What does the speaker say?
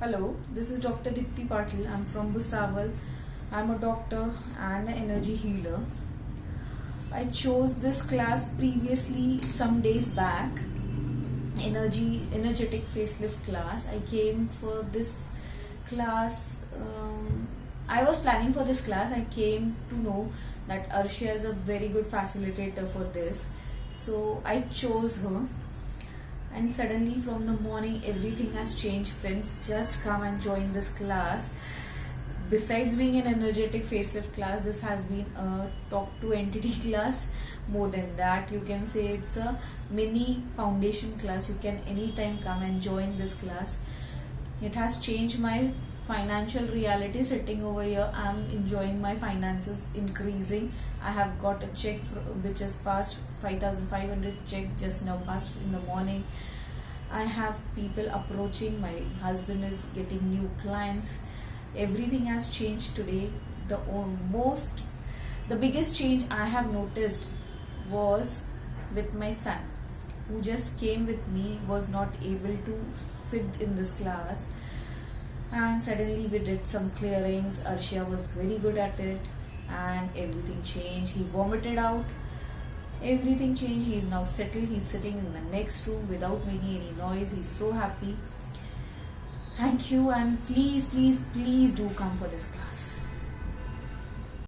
Hello, this is Dr. Dipti Patil. I'm from Bhusawal. I'm a doctor and an energy healer. I chose this class previously some days back, Energetic Facelift class. I came for this class. I was planning for this class. I came to know that Arshia is a very good facilitator for this. So I chose her, and suddenly from the morning everything has changed. Friends, just come and join this class. Besides being an energetic facelift class, this has been a talk to entity class. More than that, you can say it's a mini foundation class. You can anytime come and join this class. It has changed my financial reality. Sitting over here, I'm enjoying my finances increasing. I have got a check which is past 5,500 check just now passed in the morning. I have people approaching. My husband is getting new clients. Everything has changed today. The biggest change I have noticed was with my son, who just came with me, was not able to sit in this class, and suddenly we did some clearings. Arshia was very good at it, and everything changed. He vomited out. Everything changed. He is now settled. He's sitting in the next room without making any noise. He's so happy. Thank you, and please do come for this class.